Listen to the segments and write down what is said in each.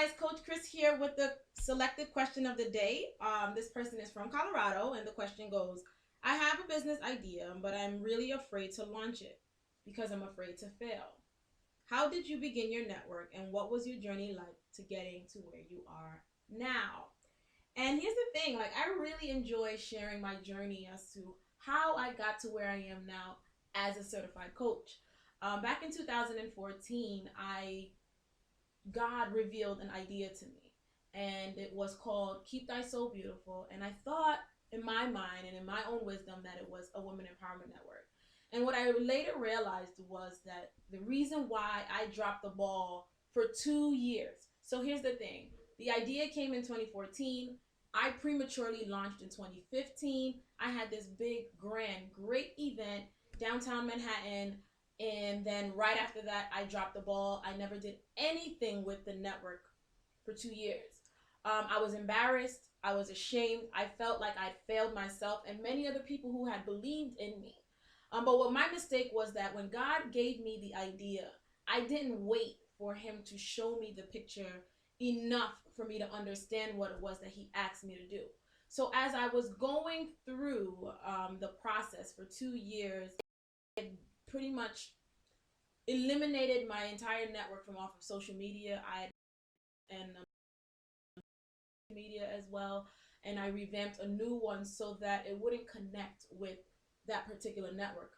guys, Coach Krys here with the selected question of the day. This person is from Colorado, and the question goes: I have a business idea, but I'm really afraid to launch it because I'm afraid to fail. How did you begin your network, and what was your journey like to getting to where you are now? And here's the thing, like, I really enjoy sharing my journey as to how I got to where I am now as a certified coach. Back in 2014, God revealed an idea to me, and it was called Keep Thy Soul Beautiful. And I thought in my mind and in my own wisdom that it was a women empowerment network. And what I later realized was that the reason why I dropped the ball for 2 years. So here's the thing, the idea came in 2014. I prematurely launched in 2015. I had this big, grand, great event downtown Manhattan, and then right after that, I dropped the ball. I never did anything with the network for 2 years. I was embarrassed. I was ashamed. I felt like I'd failed myself and many other people who had believed in me. But what my mistake was that when God gave me the idea, I didn't wait for Him to show me the picture enough for me to understand what it was that He asked me to do. So as I was going through the process for 2 years, I pretty much eliminated my entire network from off of social media. I and media as well, and I revamped a new one so that it wouldn't connect with that particular network.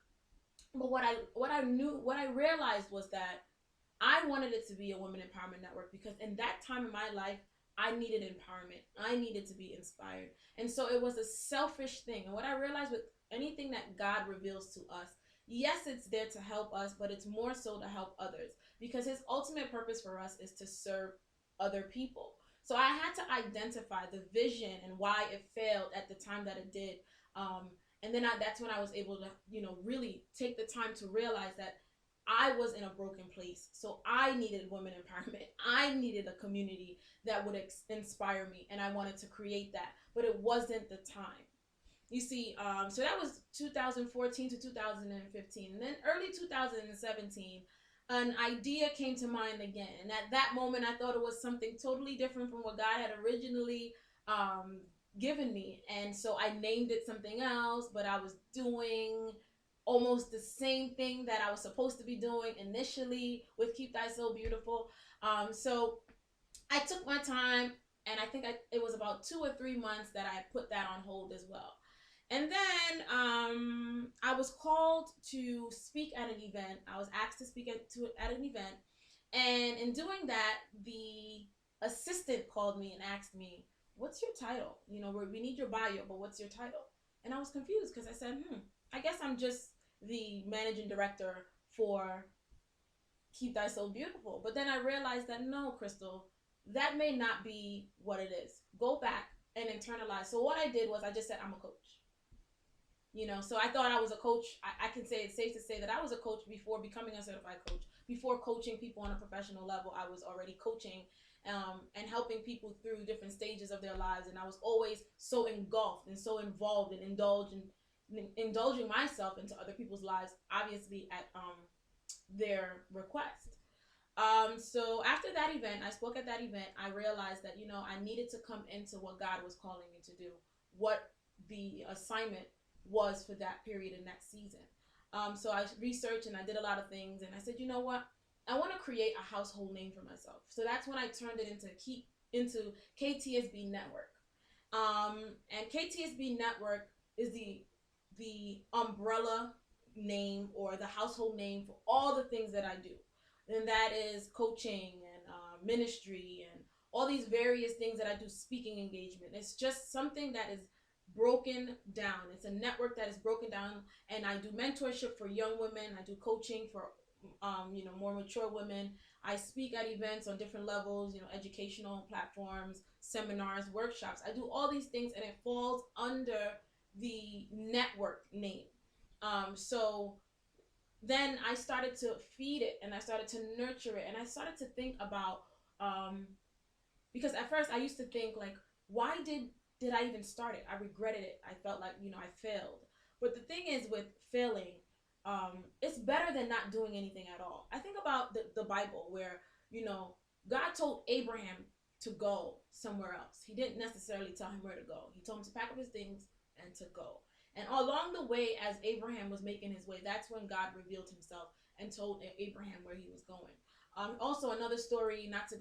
But what I realized was that I wanted it to be a women empowerment network because in that time in my life, I needed empowerment. I needed to be inspired. And so it was a selfish thing. And what I realized with anything that God reveals to us, yes, it's there to help us, but it's more so to help others because His ultimate purpose for us is to serve other people. So I had to identify the vision and why it failed at the time that it did. And then that's when I was able to, really take the time to realize that I was in a broken place. So I needed women empowerment. I needed a community that would inspire me, and I wanted to create that, but it wasn't the time. You see, so that was 2014 to 2015. And then early 2017, an idea came to mind again. And at that moment, I thought it was something totally different from what God had originally given me. And so I named it something else, but I was doing almost the same thing that I was supposed to be doing initially with Keep Thy Soul Beautiful. So I took my time, and I think it was about 2 or 3 months that I put that on hold as well. And then I was called to speak at an event. I was asked to speak at an event. And in doing that, the assistant called me and asked me, "What's your title? We need your bio, but what's your title?" And I was confused because I said, I guess I'm just the managing director for Keep Thy Soul Beautiful. But then I realized that no, Krystyl, that may not be what it is. Go back and internalize. So what I did was I just said, I'm a coach. So I thought I was a coach. I can say it's safe to say that I was a coach before becoming a certified coach. Before coaching people on a professional level, I was already coaching and helping people through different stages of their lives. And I was always so engulfed and so involved and indulging myself into other people's lives, obviously at their request. So after that event, I spoke at that event. I realized that I needed to come into what God was calling me to do, what the assignment was for that period in that season. So I researched and I did a lot of things, and I said, you know what? I want to create a household name for myself. So that's when I turned it into KTSB Network. And KTSB Network is the umbrella name or the household name for all the things that I do. And that is coaching and ministry and all these various things that I do, speaking engagement. It's just something that is broken down. It's a network that is broken down, and I do mentorship for young women. I do coaching for more mature women. I speak at events on different levels, educational platforms, seminars, workshops. I do all these things, and it falls under the network name. So then I started to feed it, and I started to nurture it, and I started to think about because at first I used to think like, why did I even start it? I regretted it. I felt like I failed. But the thing is, with failing, it's better than not doing anything at all. I think about the Bible where God told Abraham to go somewhere else. He didn't necessarily tell him where to go. He told him to pack up his things and to go. And along the way, as Abraham was making his way, that's when God revealed himself and told Abraham where he was going. Also, another story, not to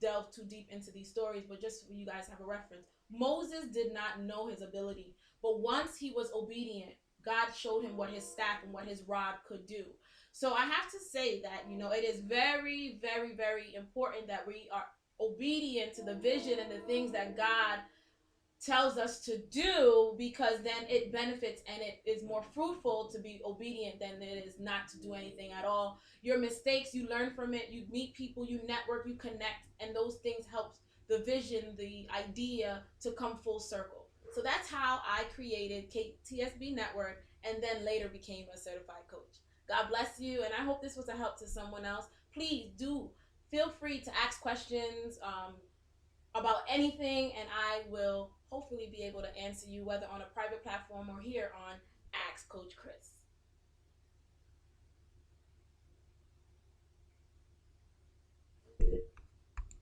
delve too deep into these stories, but just so you guys have a reference. Moses did not know his ability, but once he was obedient, God showed him what his staff and what his rod could do. So I have to say that, it is very, very, very important that we are obedient to the vision and the things that God tells us to do, because then it benefits and it is more fruitful to be obedient than it is not to do anything at all. Your mistakes, you learn from it, you meet people, you network, you connect, and those things help the vision, the idea to come full circle. So that's how I created KTSB Network and then later became a certified coach. God bless you, and I hope this was a help to someone else. Please do feel free to ask questions, about anything, and I will hopefully be able to answer you, whether on a private platform or here on Ask Coach Krys.